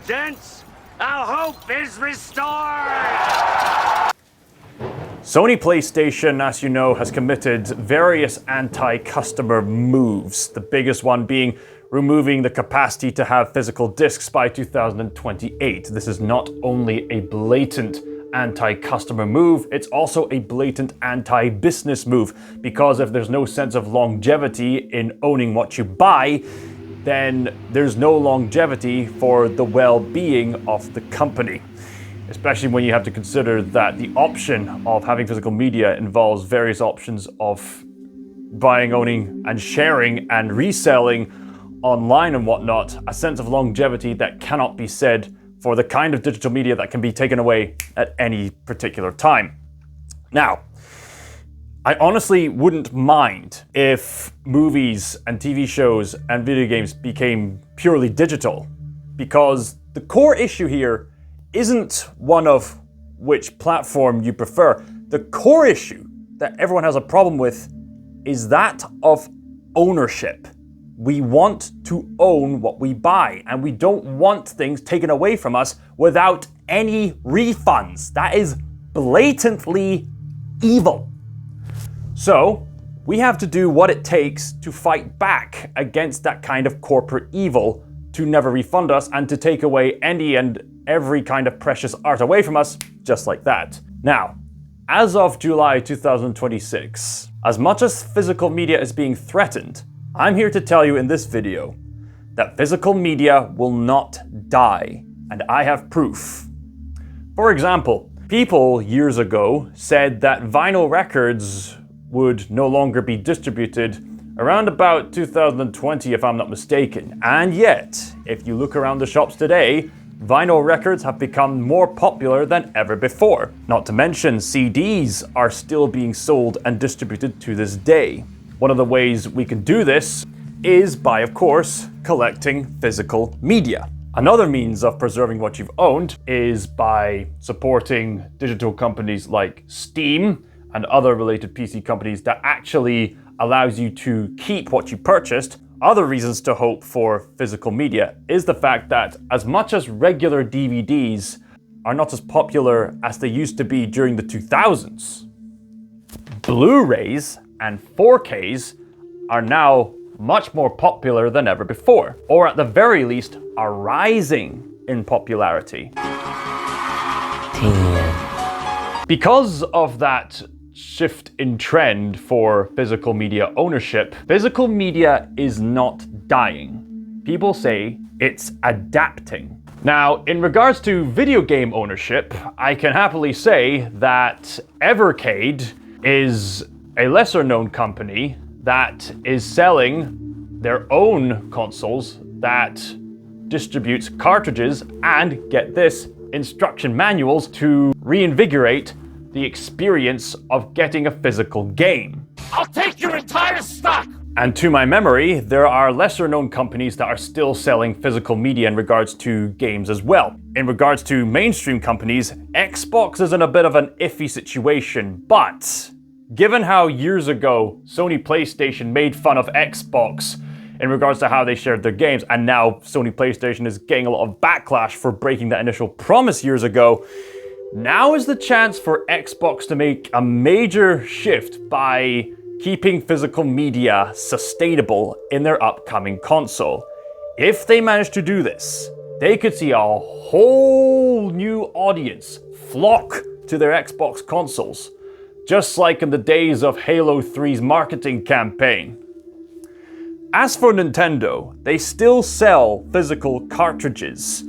dents, our hope is restored! Sony PlayStation, as you know, has committed various anti-customer moves. The biggest one being removing the capacity to have physical discs by 2028. This is not only a blatant anti-customer move, it's also a blatant anti-business move, because if there's no sense of longevity in owning what you buy, then there's no longevity for the well-being of the company. Especially when you have to consider that the option of having physical media involves various options of buying, owning, and sharing and reselling online and whatnot, a sense of longevity that cannot be said for the kind of digital media that can be taken away at any particular time. Now, I honestly wouldn't mind if movies and TV shows and video games became purely digital, because the core issue here isn't one of which platform you prefer. The core issue that everyone has a problem with is that of ownership. We want to own what we buy, and we don't want things taken away from us without any refunds. That is blatantly evil. So, we have to do what it takes to fight back against that kind of corporate evil, to never refund us and to take away any and every kind of precious art away from us, just like that. Now, as of July 2026, as much as physical media is being threatened, I'm here to tell you in this video that physical media will not die, and I have proof. For example, people years ago said that vinyl records would no longer be distributed around about 2020, if I'm not mistaken. And yet, if you look around the shops today, vinyl records have become more popular than ever before. Not to mention, CDs are still being sold and distributed to this day. One of the ways we can do this is by, of course, collecting physical media. Another means of preserving what you've owned is by supporting digital companies like Steam and other related PC companies that actually allows you to keep what you purchased. Other reasons to hope for physical media is the fact that as much as regular DVDs are not as popular as they used to be during the 2000s, Blu-rays and 4Ks are now much more popular than ever before, or at the very least are rising in popularity. Because of that shift in trend for physical media ownership, physical media is not dying. People say it's adapting. Now, in regards to video game ownership, I can happily say that Evercade is a lesser known company that is selling their own consoles that distributes cartridges and, get this, instruction manuals to reinvigorate the experience of getting a physical game. I'll take your entire stock! And to my memory, there are lesser known companies that are still selling physical media in regards to games as well. In regards to mainstream companies, Xbox is in a bit of an iffy situation, but given how years ago Sony PlayStation made fun of Xbox in regards to how they shared their games, and now Sony PlayStation is getting a lot of backlash for breaking that initial promise years ago, now is the chance for Xbox to make a major shift by keeping physical media sustainable in their upcoming console. If they manage to do this, they could see a whole new audience flock to their Xbox consoles, just like in the days of Halo 3's marketing campaign. As for Nintendo, they still sell physical cartridges,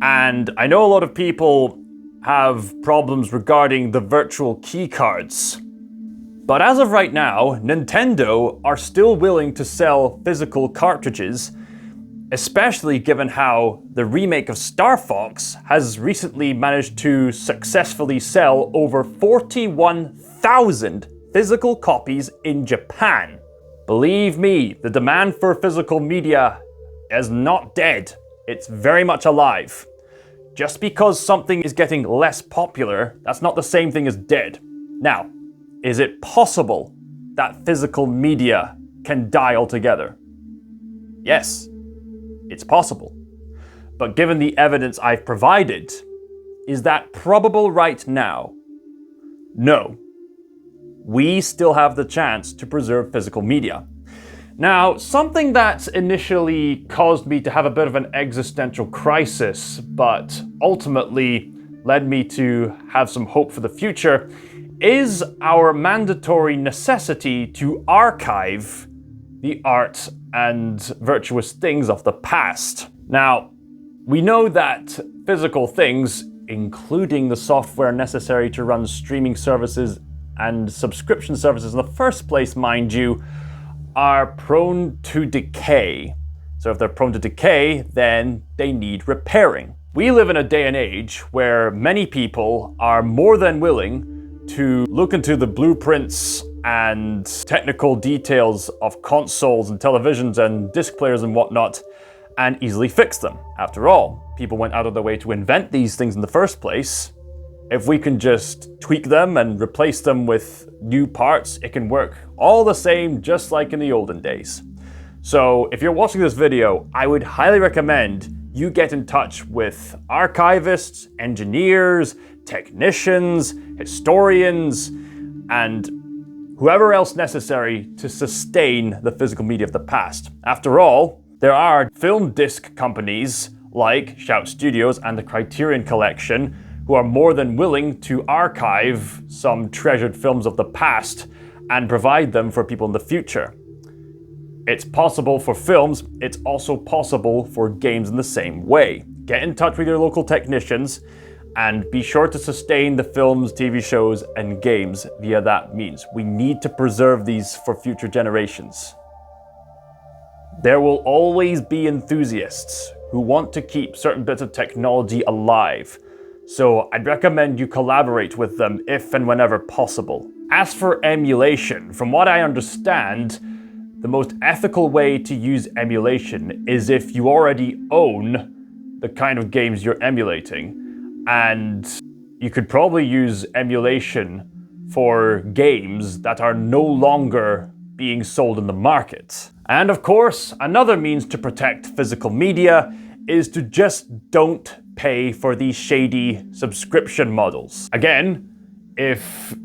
and I know a lot of people have problems regarding the virtual key cards. But as of right now, Nintendo are still willing to sell physical cartridges, especially given how the remake of Star Fox has recently managed to successfully sell over 41,000 physical copies in Japan. Believe me, the demand for physical media is not dead. It's very much alive. Just because something is getting less popular, that's not the same thing as dead. Now, is it possible that physical media can die altogether? Yes, it's possible. But given the evidence I've provided, is that probable right now? No. We still have the chance to preserve physical media. Now, something that initially caused me to have a bit of an existential crisis, but ultimately led me to have some hope for the future, is our mandatory necessity to archive the art and virtuous things of the past. Now, we know that physical things, including the software necessary to run streaming services and subscription services in the first place, mind you, are prone to decay. So if they're prone to decay, then they need repairing. We live in a day and age where many people are more than willing to look into the blueprints and technical details of consoles and televisions and disc players and whatnot and easily fix them. After all, people went out of their way to invent these things in the first place. If we can just tweak them and replace them with new parts, it can work all the same, just like in the olden days. So if you're watching this video, I would highly recommend you get in touch with archivists, engineers, technicians, historians, and whoever else necessary to sustain the physical media of the past. After all, there are film disc companies like Shout Studios and the Criterion Collection who are more than willing to archive some treasured films of the past and provide them for people in the future. It's possible for films, it's also possible for games in the same way. Get in touch with your local technicians and be sure to sustain the films, TV shows, and games via that means. We need to preserve these for future generations. There will always be enthusiasts who want to keep certain bits of technology alive, so I'd recommend you collaborate with them if and whenever possible. As for emulation, from what I understand, the most ethical way to use emulation is if you already own the kind of games you're emulating, and you could probably use emulation for games that are no longer being sold in the market. And of course, another means to protect physical media is to just don't pay for these shady subscription models. Again, if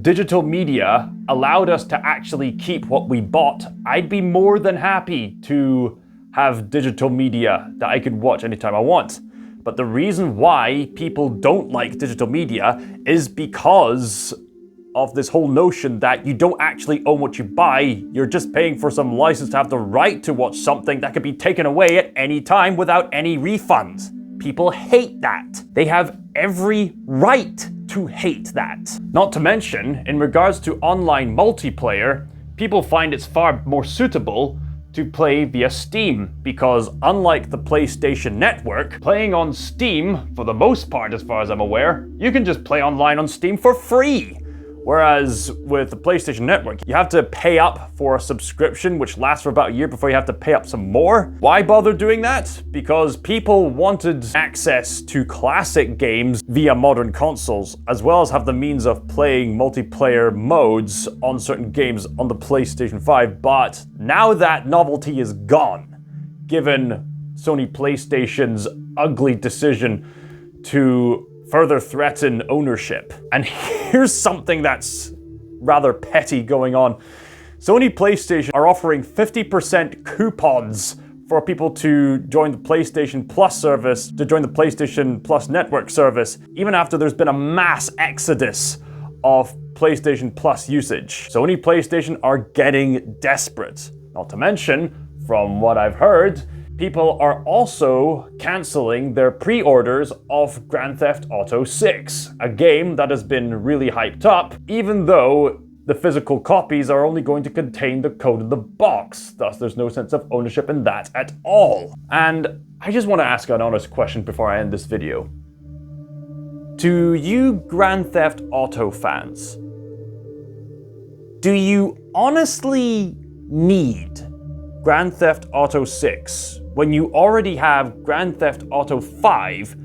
digital media allowed us to actually keep what we bought, I'd be more than happy to have digital media that I could watch anytime I want. But the reason why people don't like digital media is because of this whole notion that you don't actually own what you buy, you're just paying for some license to have the right to watch something that could be taken away at any time without any refunds. People hate that. They have every right to hate that. Not to mention, in regards to online multiplayer, people find it's far more suitable to play via Steam, because unlike the PlayStation Network, playing on Steam, for the most part as far as I'm aware, you can just play online on Steam for free. Whereas with the PlayStation Network, you have to pay up for a subscription, which lasts for about a year before you have to pay up some more. Why bother doing that? Because people wanted access to classic games via modern consoles, as well as have the means of playing multiplayer modes on certain games on the PlayStation 5. But now that novelty is gone, given Sony PlayStation's ugly decision to further threaten ownership. And here's something that's rather petty going on. Sony PlayStation are offering 50% coupons for people to join the PlayStation Plus service, to join the PlayStation Plus network service, even after there's been a mass exodus of PlayStation Plus usage. Sony PlayStation are getting desperate. Not to mention, from what I've heard, people are also canceling their pre-orders of Grand Theft Auto 6, a game that has been really hyped up, even though the physical copies are only going to contain the code in the box. Thus, there's no sense of ownership in that at all. And I just want to ask an honest question before I end this video. To you Grand Theft Auto fans, do you honestly need Grand Theft Auto 6 when you already have Grand Theft Auto 5,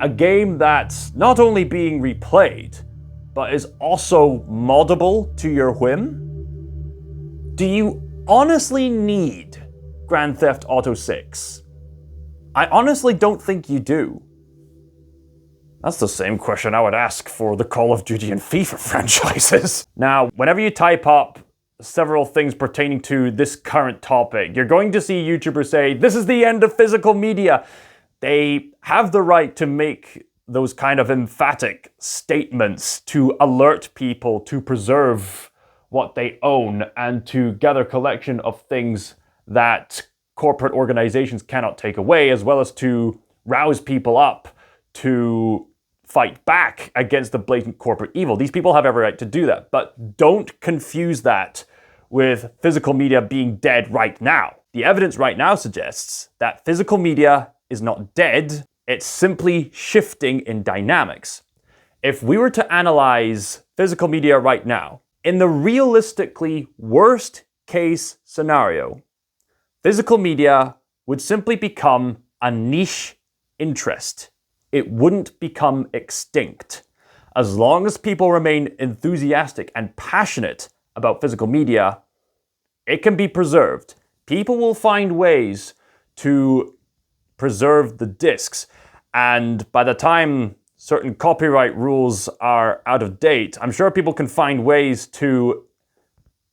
a game that's not only being replayed, but is also moddable to your whim? Do you honestly need Grand Theft Auto 6? I honestly don't think you do. That's the same question I would ask for the Call of Duty and FIFA franchises. Now, whenever you type up several things pertaining to this current topic, you're going to see YouTubers say, this is the end of physical media. They have the right to make those kind of emphatic statements to alert people to preserve what they own and to gather collection of things that corporate organizations cannot take away, as well as to rouse people up to fight back against the blatant corporate evil. These people have every right to do that, but don't confuse that with physical media being dead right now. The evidence right now suggests that physical media is not dead, it's simply shifting in dynamics. If we were to analyze physical media right now, in the realistically worst case scenario, physical media would simply become a niche interest. It wouldn't become extinct. As long as people remain enthusiastic and passionate about physical media, it can be preserved. People will find ways to preserve the discs. And by the time certain copyright rules are out of date, I'm sure people can find ways to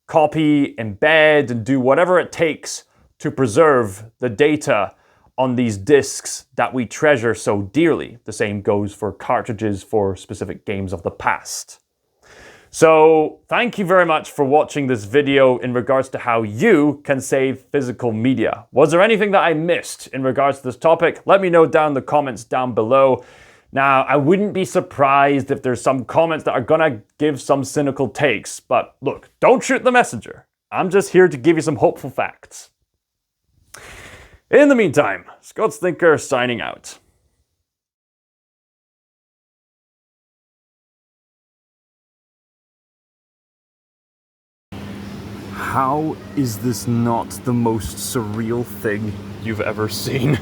copy, embed, and do whatever it takes to preserve the data on these discs that we treasure so dearly. The same goes for cartridges for specific games of the past. So thank you very much for watching this video in regards to how you can save physical media. Was there anything that I missed in regards to this topic? Let me know down in the comments down below. Now, I wouldn't be surprised if there's some comments that are gonna give some cynical takes, but look, don't shoot the messenger. I'm just here to give you some hopeful facts. In the meantime, Scott's Thinker signing out. How is this not the most surreal thing you've ever seen?